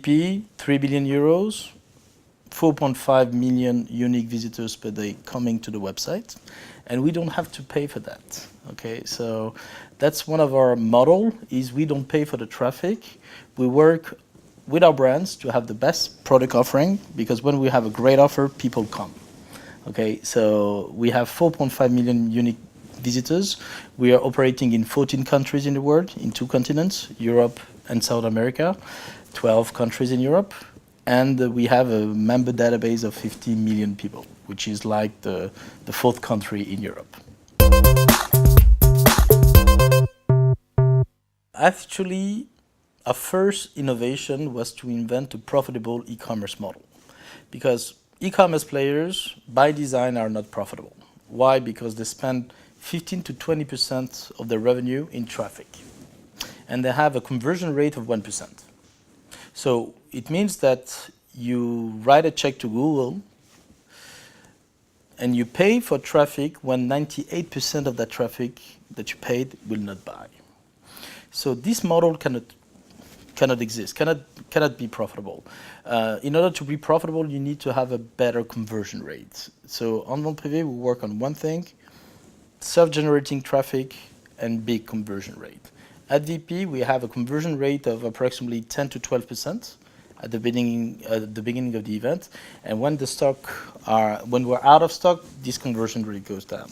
ADP, 3 billion euros, 4.5 million unique visitors per day coming to the website, and we don't have to pay for that. Okay, so that's one of our model, is we don't pay for the traffic. We work with our brands to have the best product offering, because when we have a great offer, people come. Okay, so we have 4.5 million unique visitors. We are operating in 14 countries in the world, in 2 continents, Europe and South America, 12 countries in Europe, and we have a member database of 50 million people, which is like the 4th country in Europe. Actually, our first innovation was to invent a profitable e-commerce model, because e-commerce players by design are not profitable. Why? Because they spend 15 to 20% of their revenue in traffic, and they have a conversion rate of 1%. So it means that you write a check to Google and you pay for traffic when 98% of that traffic that you paid will not buy. So this model cannot exist, cannot be profitable. In order to be profitable, you need to have a better conversion rate. So on vente-privee, we work on one thing: self-generating traffic and big conversion rate. At VP, we have a conversion rate of approximately 10 to 12% at the beginning of the event, and when we're out of stock, this conversion rate goes down.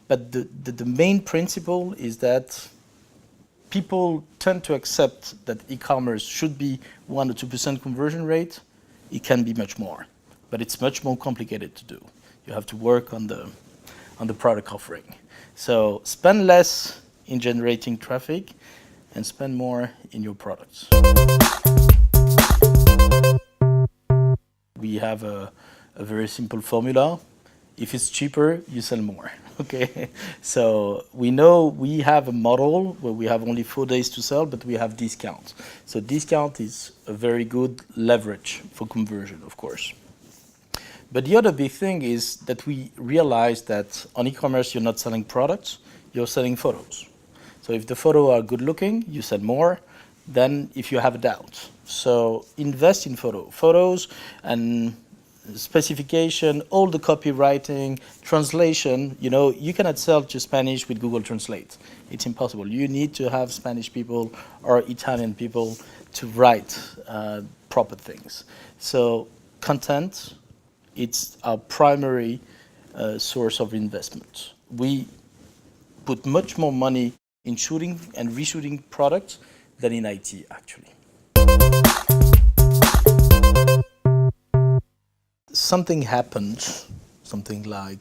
But the main principle is that people tend to accept that e-commerce should be 1 or 2% conversion rate. It can be much more, but it's much more complicated to do. You have to work on the product offering. So spend less in generating traffic and spend more in your products. We have a very simple formula. If it's cheaper, you sell more. Okay, so we know we have a model where we have only 4 days to sell, but we have discount. So discount is a very good leverage for conversion, of course. But the other big thing is that we realize that on e-commerce, you're not selling products, you're selling photos. So if the photos are good looking, you sell more than if you have a doubt. So invest in photos and specification, all the copywriting, translation. You cannot sell to Spanish with Google Translate. It's impossible. You need to have Spanish people or Italian people to write proper things. So content, it's our primary source of investment. We put much more money in shooting and reshooting products than in IT, actually. Something happened, something like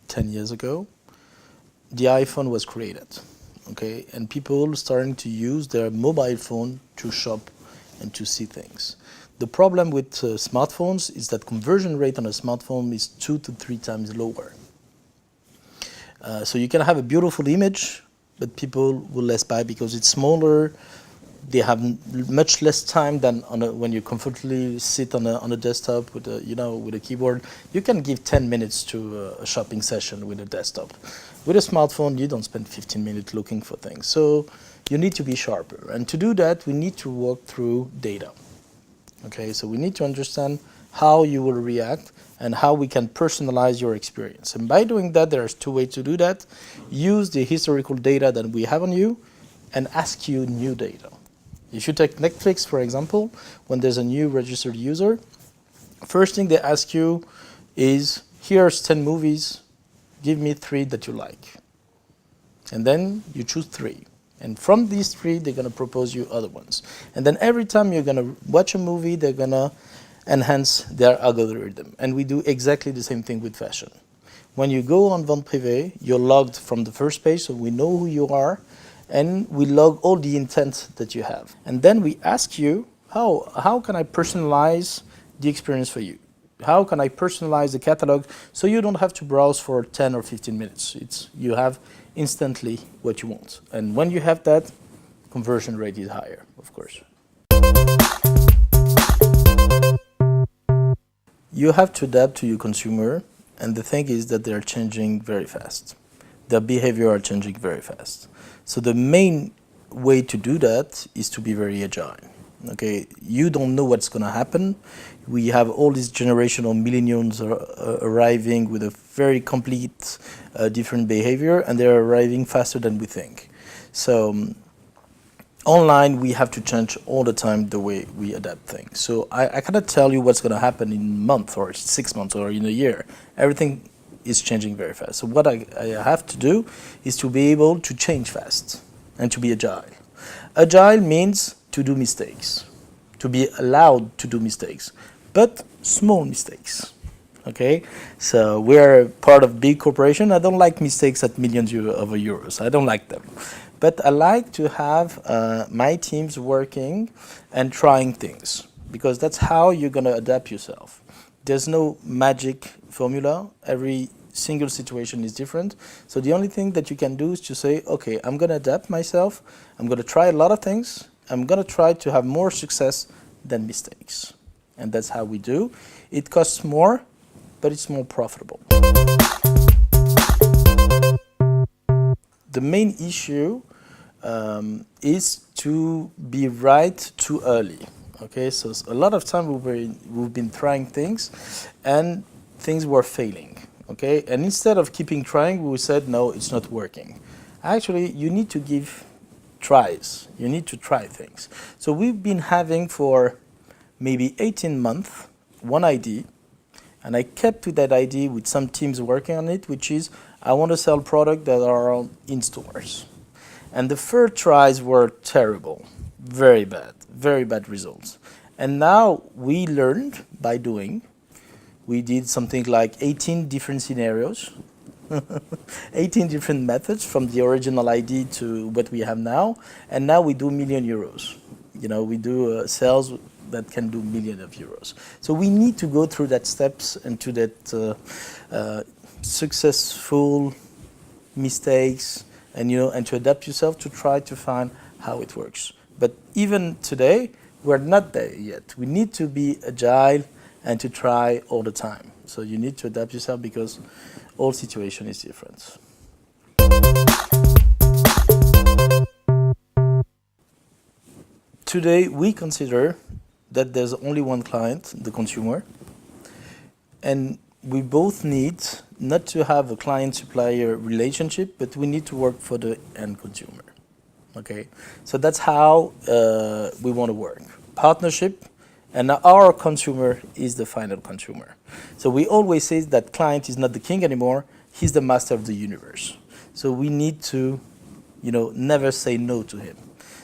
10 years ago. The iPhone was created, okay? And people starting to use their mobile phone to shop and to see things. The problem with smartphones is that conversion rate on a smartphone is 2 to 3 times lower. So you can have a beautiful image, but people will less buy because it's smaller. They have much less time than when you comfortably sit on a desktop with a keyboard. You can give 10 minutes to a shopping session with a desktop. With a smartphone, you don't spend 15 minutes looking for things. So you need to be sharper. And to do that, we need to work through data. Okay, so we need to understand how you will react and how we can personalize your experience. And by doing that, there's 2 ways to do that. Use the historical data that we have on you and ask you new data. If you take Netflix, for example, when there's a new registered user, first thing they ask you is, here's 10 movies, give me 3 that you like. And then you choose 3. And from these 3, they're going to propose you other ones. And then every time you're going to watch a movie, they're going to enhance their algorithm. And we do exactly the same thing with fashion. When you go on vente-privee, you're logged from the first page, so we know who you are, and we log all the intent that you have. And then we ask you, how can I personalize the experience for you? How can I personalize the catalog so you don't have to browse for 10 or 15 minutes? You have instantly what you want. And when you have that, conversion rate is higher, of course. You have to adapt to your consumer, and the thing is that they're changing very fast. Their behavior are changing very fast. So the main way to do that is to be very agile. Okay, you don't know what's going to happen. We have all these generational millennials arriving with a very complete different behavior, and they're arriving faster than we think. So online, we have to change all the time the way we adapt things. So I cannot tell you what's going to happen in a month or 6 months or in a year. Everything is changing very fast. So what I have to do is to be able to change fast and to be agile. Agile means to do mistakes, to be allowed to do mistakes, but small mistakes. Okay, so we're part of big corporation. I don't like mistakes at millions of euros. I don't like them, but I like to have my teams working and trying things, because that's how you're gonna adapt yourself. There's no magic formula. Every single situation is different. So the only thing that you can do is to say, okay, I'm gonna adapt myself. I'm gonna try a lot of things. I'm gonna try to have more success than mistakes. And that's how we do. It costs more, but it's more profitable. The main issue is to be right too early. Okay, so a lot of time we've been trying things, and things were failing. Okay, and instead of keeping trying, we said no, it's not working. Actually, you need to give tries. You need to try things. So we've been having for maybe 18 months one idea, and I kept to that idea with some teams working on it, which is I want to sell products that are in stores. And the first tries were terrible, very bad results. And now we learned by doing. We did something like 18 different scenarios, 18 different methods from the original idea to what we have now. And now we do million euros. You know, we do sales that can do millions of euros. So we need to go through that steps and to that successful mistakes, and and to adapt yourself to try to find how it works. But even today, we're not there yet. We need to be agile and to try all the time. So you need to adapt yourself because all situation is different. Today, we consider that there's only one client, the consumer, and we both need not to have a client-supplier relationship, but we need to work for the end consumer. Okay, so that's how we want to work. Partnership, and our consumer is the final consumer. So we always say that client is not the king anymore, he's the master of the universe. So we need to, never say no to him.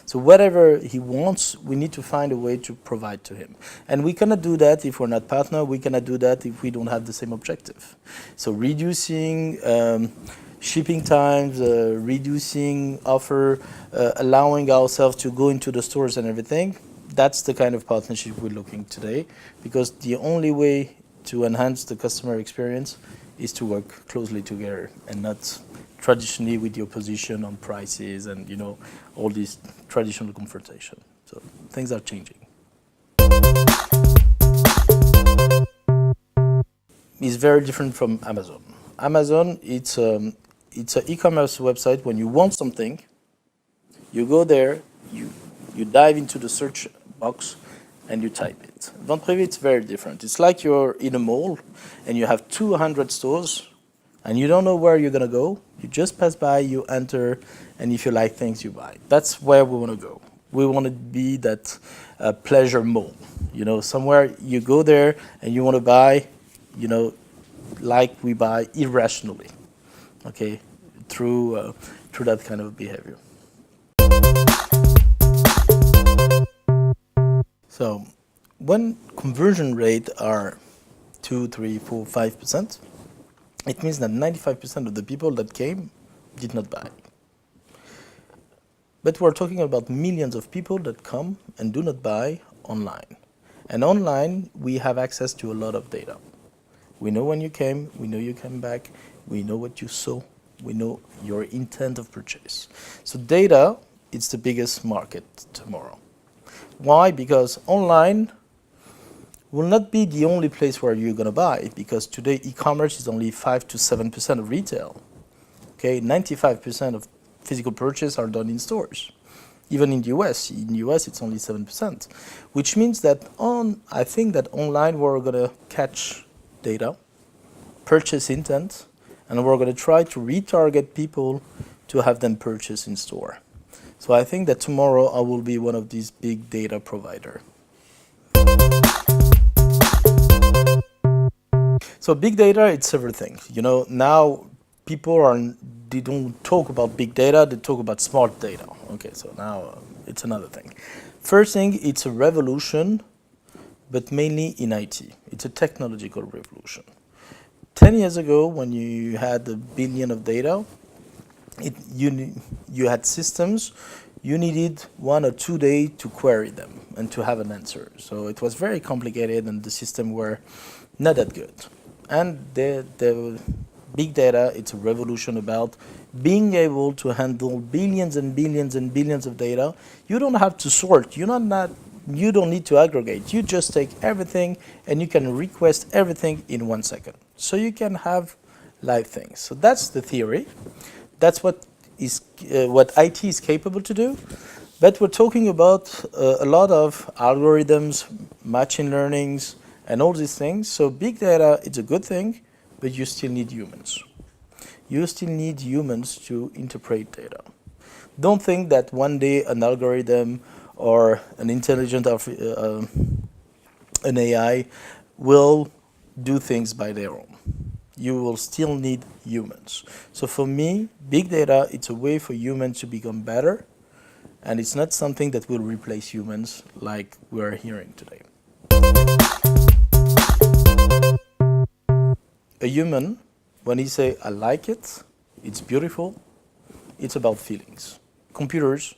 So whatever he wants, we need to find a way to provide to him. And we cannot do that if we're not partner. We cannot do that if we don't have the same objective. So reducing shipping times, reducing offer, allowing ourselves to go into the stores and everything, that's the kind of partnership we're looking today, because the only way to enhance the customer experience is to work closely together and not traditionally with the opposition on prices and all this traditional confrontation. So things are changing. It's very different from Amazon. Amazon, it's an e-commerce website. When you want something, you go there, you dive into the search box and you type it. Vente-privee, it's very different. It's like you're in a mall and you have 200 stores and you don't know where you're gonna go. You just pass by, you enter, and if you like things, you buy. That's where we want to go. We want to be that pleasure mall. Somewhere you go there and you want to buy, like we buy irrationally, okay, through that kind of behavior. So when conversion rate are 2, 3, 4, 5%, it means that 95% of the people that came did not buy. But we're talking about millions of people that come and do not buy online. And online, we have access to a lot of data. We know when you came, we know you came back, we know what you saw, we know your intent of purchase. So data, it's the biggest market tomorrow. Why? Because online will not be the only place where you're going to buy, because today e-commerce is only 5 to 7% of retail. Okay, 95% of physical purchase are done in stores. Even in the US. In the US, it's only 7%, which means that I think that online we're going to catch data, purchase intent, and we're going to try to retarget people to have them purchase in store. So I think that tomorrow I will be one of these big data provider. So big data, it's everything. Now they don't talk about big data, they talk about smart data. Okay, so now it's another thing. First thing, it's a revolution, but mainly in IT. It's a technological revolution. 10 years ago, when you had a billion of data, you had systems, you needed 1 or 2 days to query them and to have an answer. So it was very complicated and the system were not that good. And the big data, it's a revolution about being able to handle billions and billions and billions of data. You don't have to sort, you don't need to aggregate. You just take everything and you can request everything in 1 second. So you can have live things. So that's the theory. That's what IT is capable to do. But we're talking about a lot of algorithms, machine learnings, and all these things. So big data, it's a good thing, but you still need humans. You still need humans to interpret data. Don't think that one day an algorithm or an an AI will do things by their own. You will still need humans. So for me, big data, it's a way for humans to become better, and it's not something that will replace humans like we're hearing today. A human, when he say, I like it, it's beautiful, it's about feelings. Computers,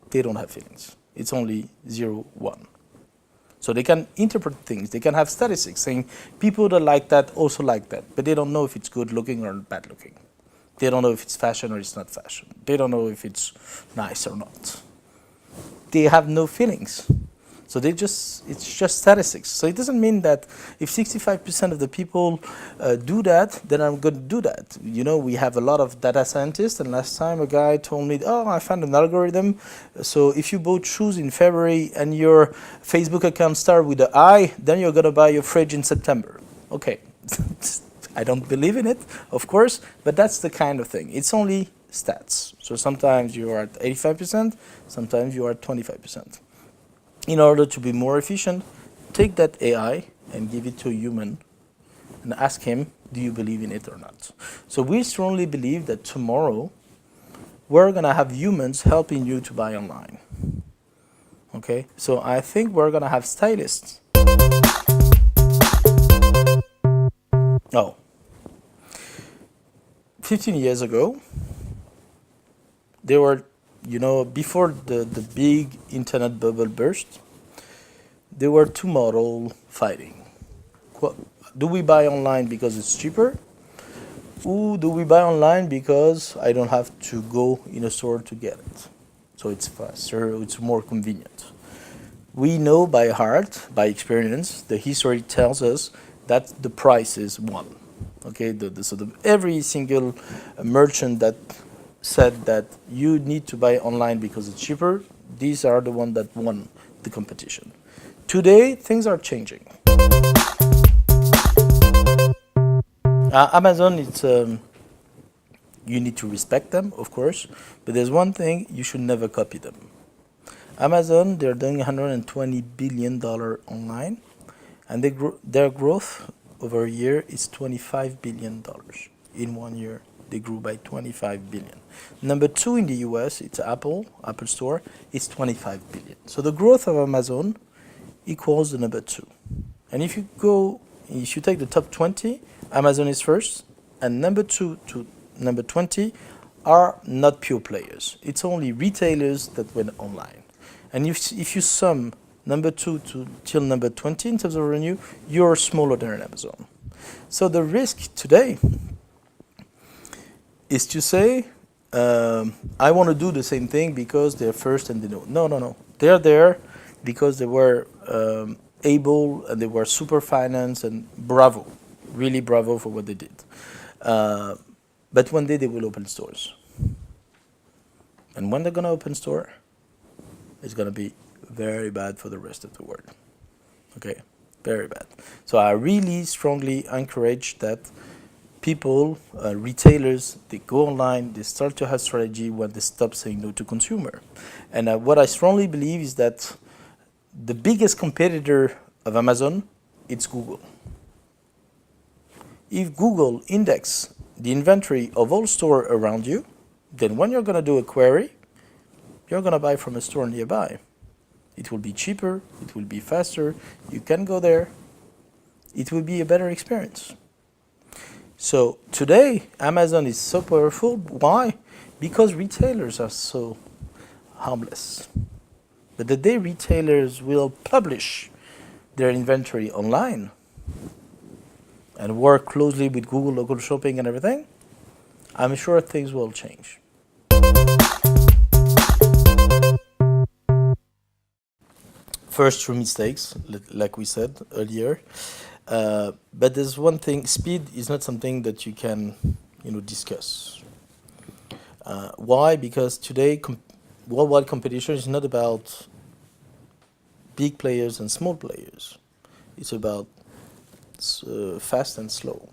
they don't have feelings. It's only 0, 1. So they can interpret things. They can have statistics saying people that like that also like that, but they don't know if it's good looking or bad looking. They don't know if it's fashion or it's not fashion. They don't know if it's nice or not. They have no feelings. So it's just statistics. So it doesn't mean that if 65% of the people do that, then I'm going to do that. We have a lot of data scientists, and last time a guy told me, I found an algorithm. So if you bought shoes in February and your Facebook account started with an I, then you're going to buy your fridge in September. Okay, I don't believe in it, of course, but that's the kind of thing. It's only stats. So sometimes you are at 85%, sometimes you are at 25%. In order to be more efficient, take that AI and give it to a human and ask him, do you believe in it or not? So we strongly believe that tomorrow we're going to have humans helping you to buy online. Okay, so I think we're going to have stylists. Oh, 15 years ago, there were before the big internet bubble burst, there were two models fighting. Do we buy online because it's cheaper? Or do we buy online because I don't have to go in a store to get it? So it's faster, it's more convenient. We know by heart, by experience, the history tells us that the price is one. Okay, every single merchant that said that you need to buy online because it's cheaper, these are the ones that won the competition. Today, things are changing. Amazon, it's you need to respect them, of course, but there's one thing, you should never copy them. Amazon, they're doing $120 billion online, and their growth over a year is $25 billion. In 1 year, they grew by 25 billion. Number 2 in the US, it's Apple Store, it's 25 billion. So the growth of Amazon equals the number 2. And if you take the top 20, Amazon is first, and number 2 to number 20 are not pure players. It's only retailers that went online. And if you sum number 2 till number 20 in terms of revenue, you're smaller than Amazon. So the risk today is to say, I want to do the same thing because they're first and they know. No. They're there because they were able and they were super financed, and bravo, really bravo for what they did. But one day they will open stores. And when they're going to open store, it's going to be very bad for the rest of the world. Okay, very bad. So I really strongly encourage that people, retailers, they go online, they start to have strategy when they stop saying no to consumer. And what I strongly believe is that the biggest competitor of Amazon, it's Google. If Google index the inventory of all store around you, then when you're going to do a query, you're going to buy from a store nearby. It will be cheaper, it will be faster, you can go there, it will be a better experience. So today, Amazon is so powerful. Why? Because retailers are so harmless. But the day retailers will publish their inventory online and work closely with Google local shopping and everything, I'm sure things will change. First, through mistakes, like we said earlier. But there's one thing: speed is not something that you can, discuss. Why? Because today, worldwide competition is not about big players and small players. It's about fast and slow.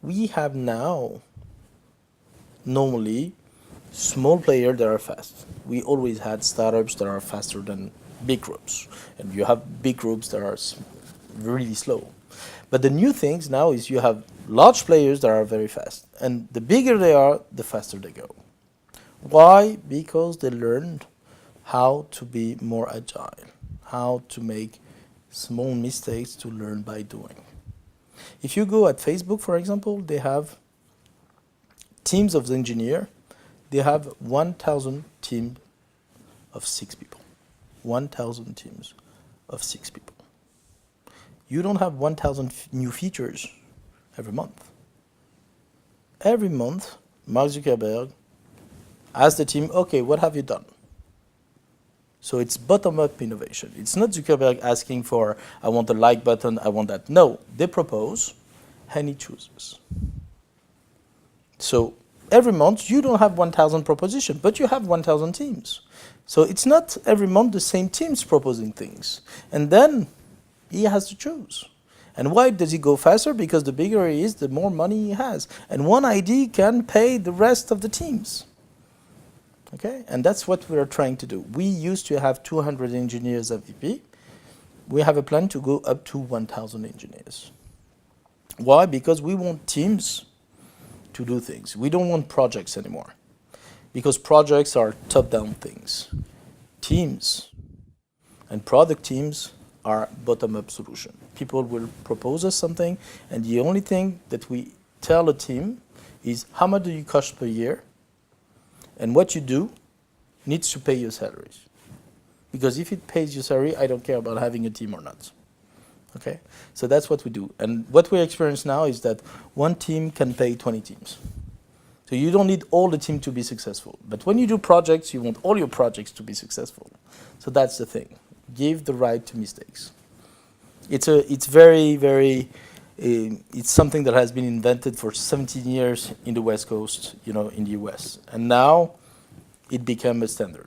We have now normally small players that are fast. We always had startups that are faster than big groups, and you have big groups that are really slow. But the new things now is you have large players that are very fast, and the bigger they are, the faster they go. Why? Because they learned how to be more agile, how to make small mistakes to learn by doing. If you go at Facebook, for example, they have teams of engineers. They have 1,000 teams of 6 people. 1,000 teams of 6 people. You don't have 1,000 new features every month. Every month, Mark Zuckerberg asks the team, okay, what have you done? So it's bottom-up innovation. It's not Zuckerberg asking for, I want a like button, I want that. No, they propose, and he chooses. So every month, you don't have 1,000 propositions, but you have 1,000 teams. So it's not every month the same teams proposing things. And then he has to choose. And why does he go faster? Because the bigger he is, the more money he has. And one ID can pay the rest of the teams. Okay? And that's what we are trying to do. We used to have 200 engineers at VP. We have a plan to go up to 1,000 engineers. Why? Because we want teams to do things. We don't want projects anymore. Because projects are top-down things. Teams and product teams are bottom-up solution. People will propose us something, and the only thing that we tell a team is how much do you cost per year, and what you do needs to pay your salaries. Because if it pays your salary, I don't care about having a team or not. Okay? So that's what we do. And what we experience now is that one team can pay 20 teams. So you don't need all the team to be successful. But when you do projects, you want all your projects to be successful. So that's the thing. Give the right to mistakes. It's something that has been invented for 17 years in the West Coast, in the US. And now it became a standard.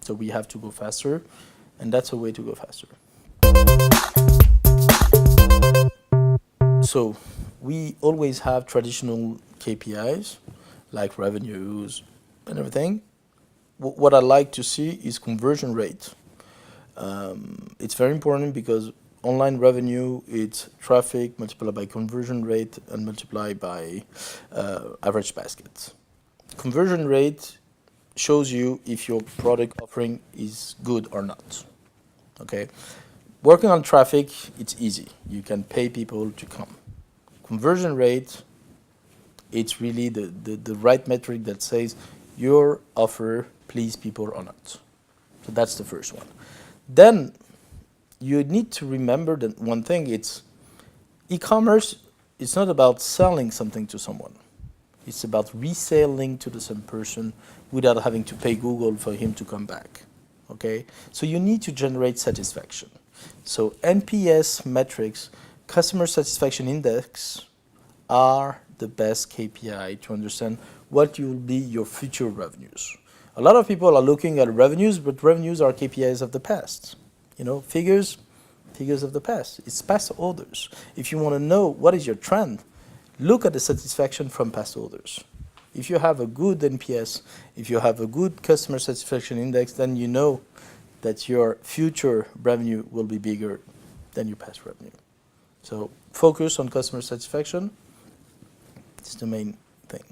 So we have to go faster, and that's a way to go faster. So we always have traditional KPIs, like revenues and everything. What I like to see is conversion rate. It's very important because online revenue, it's traffic multiplied by conversion rate and multiplied by average basket. Conversion rate shows you if your product offering is good or not. Okay? Working on traffic, it's easy. You can pay people to come. Conversion rate, it's really the right metric that says your offer please people or not. So that's the first one. Then you need to remember that one thing, it's e-commerce, it's not about selling something to someone. It's about reselling to the same person without having to pay Google for him to come back. Okay? So you need to generate satisfaction. So NPS metrics, customer satisfaction index, are the best KPI to understand what will be your future revenues. A lot of people are looking at revenues, but revenues are KPIs of the past. Figures of the past. It's past orders. If you want to know what is your trend, look at the satisfaction from past orders. If you have a good NPS, if you have a good customer satisfaction index, then you know that your future revenue will be bigger than your past revenue. So focus on customer satisfaction. It's the main thing.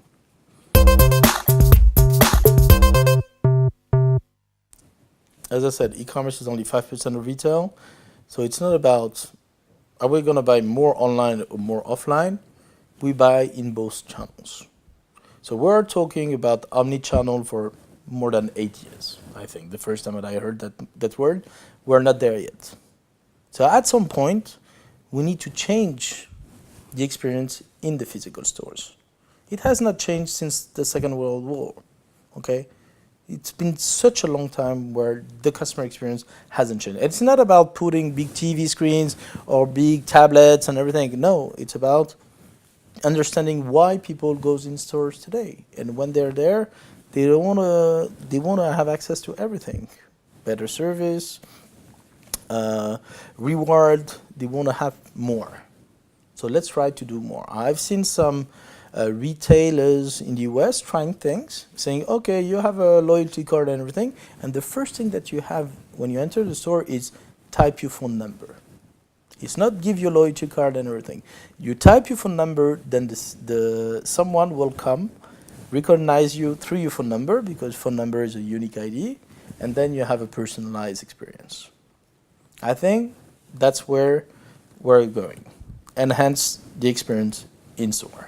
As I said, e-commerce is only 5% of retail. So it's not about, are we going to buy more online or more offline? We buy in both channels. So we're talking about omni-channel for more than 8 years, I think. The first time that I heard that word, we're not there yet. So at some point, we need to change the experience in the physical stores. It has not changed since the Second World War, okay? It's been such a long time where the customer experience hasn't changed. It's not about putting big TV screens or big tablets and everything. No, it's about understanding why people goes in stores today. And when they're there, they wanna have access to everything. Better service, reward, they wanna have more. So let's try to do more. I've seen some retailers in the US trying things, saying, okay, you have a loyalty card and everything, and the first thing that you have when you enter the store is type your phone number. It's not give your loyalty card and everything. You type your phone number, then someone will come, recognize you through your phone number, because phone number is a unique ID, and then you have a personalized experience. I think that's where we're going. Enhance the experience in store.